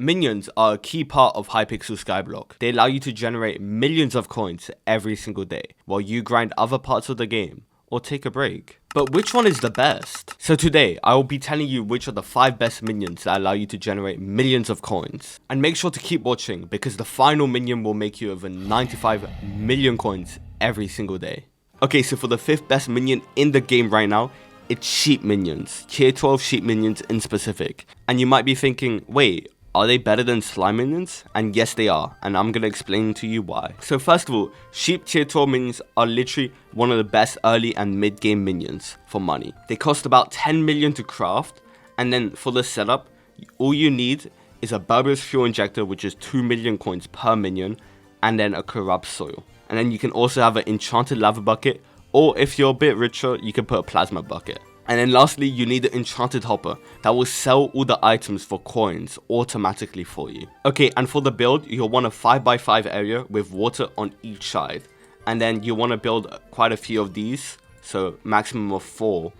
Minions are a key part of Hypixel Skyblock. They allow you to generate millions of coins every single day, while you grind other parts of the game, or take a break. But which one is the best? So today, I will be telling you which are the 5 best minions that allow you to generate millions of coins. And make sure to keep watching, because the final minion will make you over 95 million coins every single day. Okay, so for the 5th best minion in the game right now, it's sheep minions, tier 12 sheep minions in specific. And you might be thinking, wait, are they better than slime minions? And yes they are, and I'm gonna explain to you why. So first of all, sheep tier 12 minions are literally one of the best early and mid game minions for money. They cost about 10 million to craft, and then for the setup, all you need is a Burber's fuel injector, which is 2 million coins per minion, and then a corrupt soil. And then you can also have an enchanted lava bucket, or if you're a bit richer, you can put a plasma bucket. And then lastly, you need the enchanted hopper that will sell all the items for coins automatically for you. Okay, and for the build, you'll want a 5x5 area with water on each side. And then you want to build quite a few of these, so maximum of 4,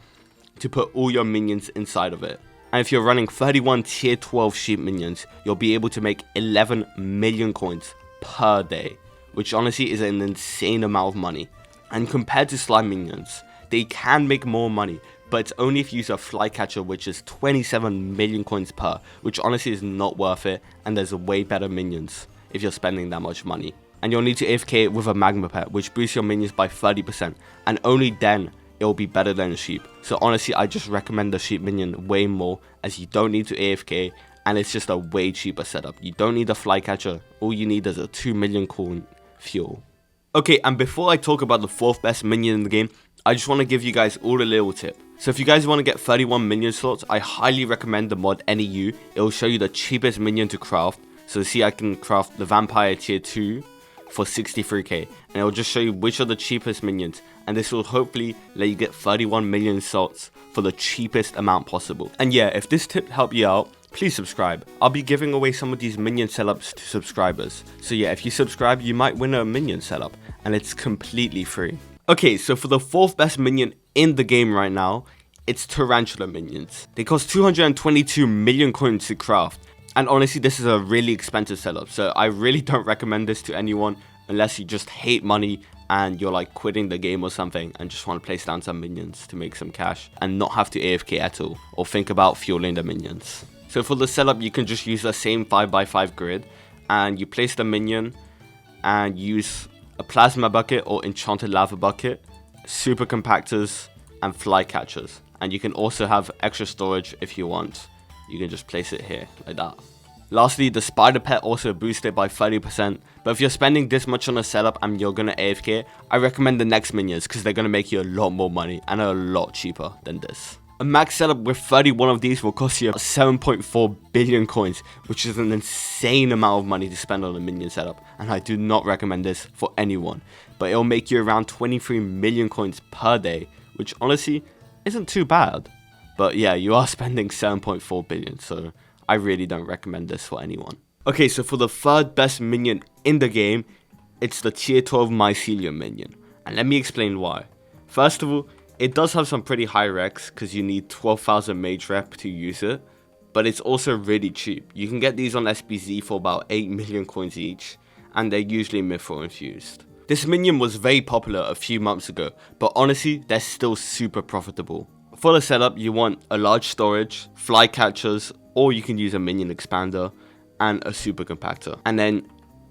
to put all your minions inside of it. And if you're running 31 tier 12 sheep minions, you'll be able to make 11 million coins per day, which honestly is an insane amount of money. And compared to slime minions, they can make more money, but it's only if you use a flycatcher, which is 27 million coins per, which honestly is not worth it, and there's way better minions if you're spending that much money. And you'll need to AFK it with a magma pet, which boosts your minions by 30%, and only then it will be better than a sheep. So honestly, I just recommend the sheep minion way more, as you don't need to AFK, and it's just a way cheaper setup. You don't need a flycatcher, all you need is a 2 million coin fuel. Okay, and before I talk about the 4th best minion in the game, I just want to give you guys all a little tip. So if you guys want to get 31 minion slots, I highly recommend the mod NEU. It will show you the cheapest minion to craft. So see, I can craft the vampire tier 2 for 63k, and it will just show you which are the cheapest minions, and this will hopefully let you get 31 million slots for the cheapest amount possible. And yeah, if this tip helped you out, please subscribe. I'll be giving away some of these minion setups to subscribers. So yeah, if you subscribe, you might win a minion setup, and it's completely free. Okay, so for the 4th best minion in the game right now, it's Tarantula minions. They cost 222 million coins to craft, and honestly this is a really expensive setup, so I really don't recommend this to anyone unless you just hate money and you're like quitting the game or something and just want to place down some minions to make some cash and not have to AFK at all or think about fueling the minions. So for the setup, you can just use the same 5x5 grid, and you place the minion and use a plasma bucket or enchanted lava bucket, super compactors, and flycatchers. And you can also have extra storage if you want. You can just place it here like that. Lastly, the spider pet also boosts it by 30%, but if you're spending this much on a setup and you're gonna AFK, I recommend the next minions because they're gonna make you a lot more money and are a lot cheaper than this. A max setup with 31 of these will cost you 7.4 billion coins, which is an insane amount of money to spend on a minion setup, and I do not recommend this for anyone. But it'll make you around 23 million coins per day, which honestly isn't too bad. But yeah, you are spending 7.4 billion, so I really don't recommend this for anyone. Okay, so for the 3rd best minion in the game, it's the tier 12 Mycelium minion, and let me explain why. First of all, it does have some pretty high recs because you need 12,000 mage rep to use it, but it's also really cheap. You can get these on SBZ for about 8 million coins each, and they're usually mithril infused. This minion was very popular a few months ago, but honestly, they're still super profitable. For the setup, you want a large storage, flycatchers, or you can use a minion expander, and a super compactor. And then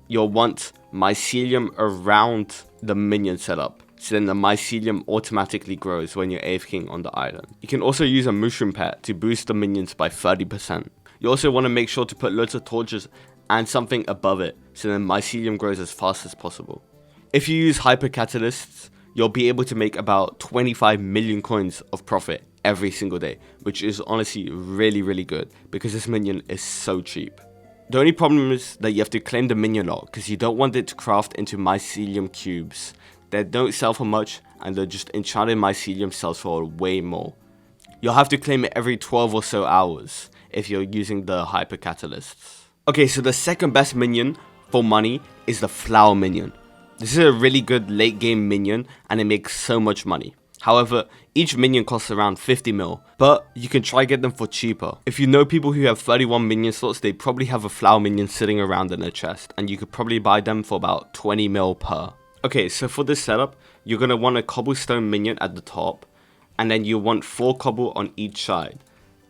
you'll want Mycelium around the minion setup, so then the Mycelium automatically grows when you're AFKing on the island. You can also use a mushroom pet to boost the minions by 30%. You also want to make sure to put loads of torches and something above it, so then Mycelium grows as fast as possible. If you use hyper catalysts, you'll be able to make about 25 million coins of profit every single day, which is honestly really good because this minion is so cheap. The only problem is that you have to claim the minion lot because you don't want it to craft into Mycelium cubes. They don't sell for much, and the just enchanted Mycelium sells for way more. You'll have to claim it every 12 or so hours if you're using the hyper catalysts. Okay, so the 2nd best minion for money is the flower minion. This is a really good late game minion, and it makes so much money. However, each minion costs around 50 mil, but you can try get them for cheaper. If you know people who have 31 minion slots, they probably have a flower minion sitting around in their chest, and you could probably buy them for about 20 mil per. Okay, so for this setup, you're going to want a cobblestone minion at the top, and then you want 4 cobble on each side,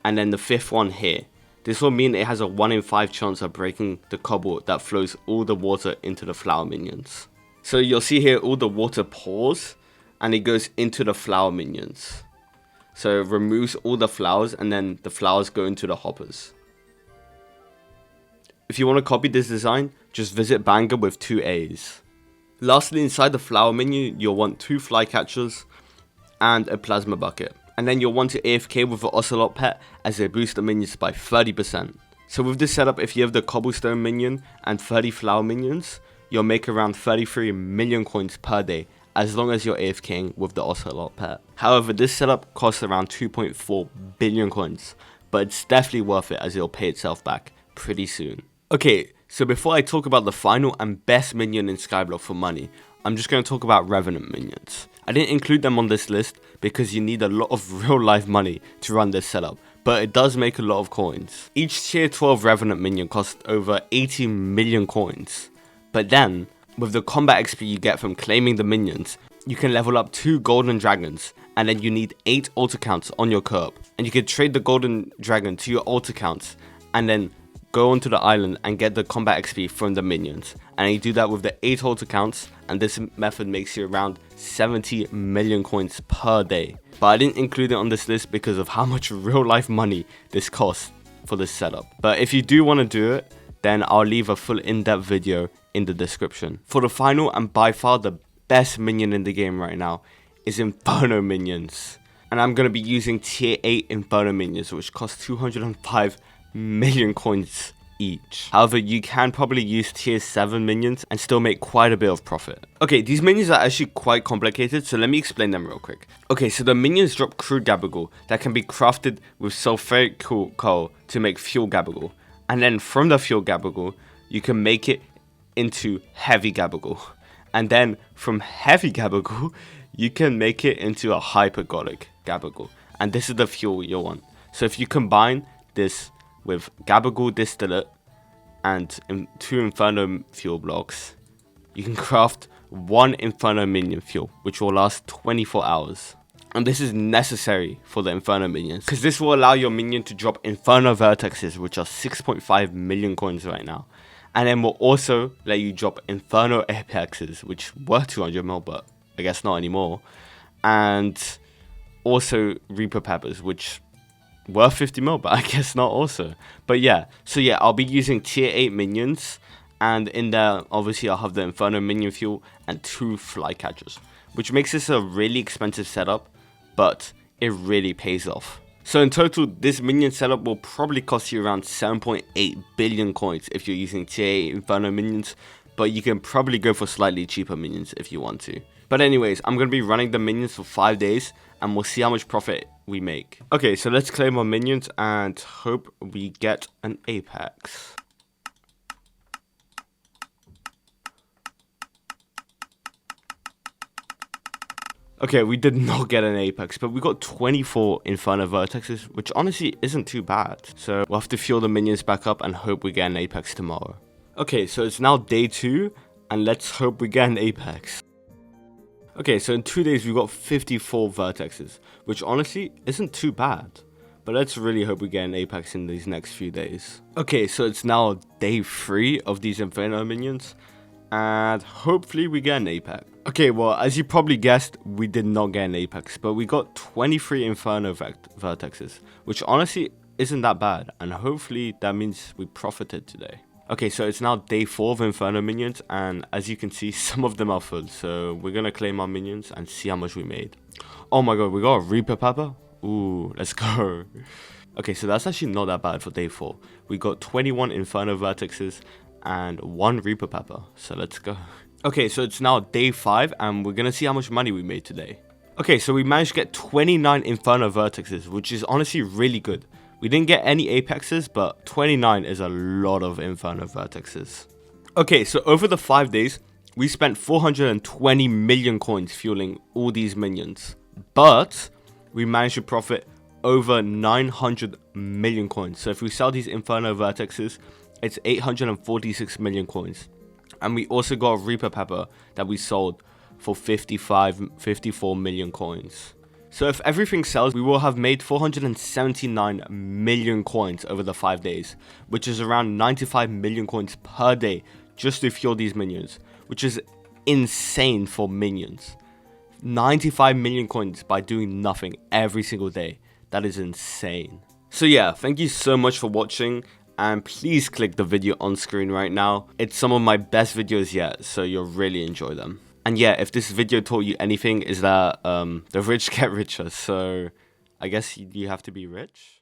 and then the 5th one here. This will mean it has a 1 in 5 chance of breaking the cobble that flows all the water into the flower minions. So you'll see here all the water pours, and it goes into the flower minions. So it removes all the flowers, and then the flowers go into the hoppers. If you want to copy this design, just visit Banger with 2 A's. Lastly, inside the flower minion, you'll want 2 flycatchers and a plasma bucket. And then you'll want to AFK with the ocelot pet, as they boost the minions by 30%. So with this setup, if you have the cobblestone minion and 30 flower minions, you'll make around 33 million coins per day, as long as you're AFKing with the ocelot pet. However, this setup costs around 2.4 billion coins, but it's definitely worth it as it'll pay itself back pretty soon. Okay, so before I talk about the final and best minion in Skyblock for money, I'm just going to talk about Revenant minions. I didn't include them on this list because you need a lot of real life money to run this setup, but it does make a lot of coins. Each tier 12 Revenant minion costs over 80 million coins, but then with the combat XP you get from claiming the minions, you can level up 2 golden dragons, and then you need 8 alt accounts on your curb. And you can trade the golden dragon to your alt accounts, and then go onto the island and get the combat XP from the minions. And you do that with the 8 alt accounts, and this method makes you around 70 million coins per day. But I didn't include it on this list because of how much real life money this costs for this setup. But if you do want to do it, then I'll leave a full in-depth video in the description. For the final and by far the best minion in the game right now is Inferno minions. And I'm going to be using tier 8 Inferno minions, which cost 205 million coins each. However, you can probably use tier 7 minions and still make quite a bit of profit. Okay, these minions are actually quite complicated, so let me explain them real quick. Okay, so the minions drop crude gabagool that can be crafted with sulfuric coal to make fuel gabagool. And then from the fuel gabagool, you can make it into heavy gabagool. And then from heavy gabagool, you can make it into a hypergolic gabagool. And this is the fuel you want. So if you combine this with gabagool distillate and 2 Inferno fuel blocks, you can craft 1 Inferno minion fuel, which will last 24 hours. And this is necessary for the Inferno minions, because this will allow your minion to drop Inferno vertexes, which are 6.5 million coins right now. And then will also let you drop Inferno apexes, which were 200 mil, but I guess not anymore. And also Reaper peppers, which were 50 mil, but I guess not also. But yeah, so yeah, I'll be using tier 8 minions. And in there, obviously, I'll have the Inferno minion fuel and 2 flycatchers, which makes this a really expensive setup, but it really pays off. So in total, this minion setup will probably cost you around 7.8 billion coins if you're using tier 8 Inferno minions, but you can probably go for slightly cheaper minions if you want to. But anyways, I'm going to be running the minions for 5 days, and we'll see how much profit we make. Okay, so let's claim our minions and hope we get an apex. Okay, we did not get an apex, but we got 24 Inferno vertexes, which honestly isn't too bad. So we'll have to fuel the minions back up and hope we get an apex tomorrow. Okay, so it's now day 2, and let's hope we get an apex. Okay, so in 2 days we got 54 vertexes, which honestly isn't too bad. But let's really hope we get an apex in these next few days. Okay, so it's now day 3 of these Inferno minions, and hopefully we get an apex. Okay, well, as you probably guessed, we did not get an apex, but we got 23 Inferno vertexes, which honestly isn't that bad, and hopefully that means we profited today. Okay, so it's now day 4 of Inferno minions, and as you can see, some of them are full, so we're gonna claim our minions and see how much we made. Oh my god, we got a Reaper pepper? Ooh, let's go. Okay, so that's actually not that bad for day 4. We got 21 Inferno vertexes and 1 Reaper pepper, so let's go. Okay, so it's now day 5, and we're gonna see how much money we made today. Okay, so we managed to get 29 Inferno vertexes, which is honestly really good. We didn't get any apexes, but 29 is a lot of Inferno vertexes. Okay, so over the 5 days, we spent 420 million coins fueling all these minions. but we managed to profit over 900 million coins. So if we sell these Inferno vertexes, it's 846 million coins. And we also got a Reaper Pepper that we sold for 54 million coins. So if everything sells, we will have made 479 million coins over the 5 days, which is around 95 million coins per day just to fuel these minions, which is insane for minions. 95 million coins by doing nothing every single day. That is insane. So yeah, thank you so much for watching, and please click the video on screen right now. It's some of my best videos yet, so you'll really enjoy them. And yeah, if this video taught you anything, is that the rich get richer, so I guess you have to be rich.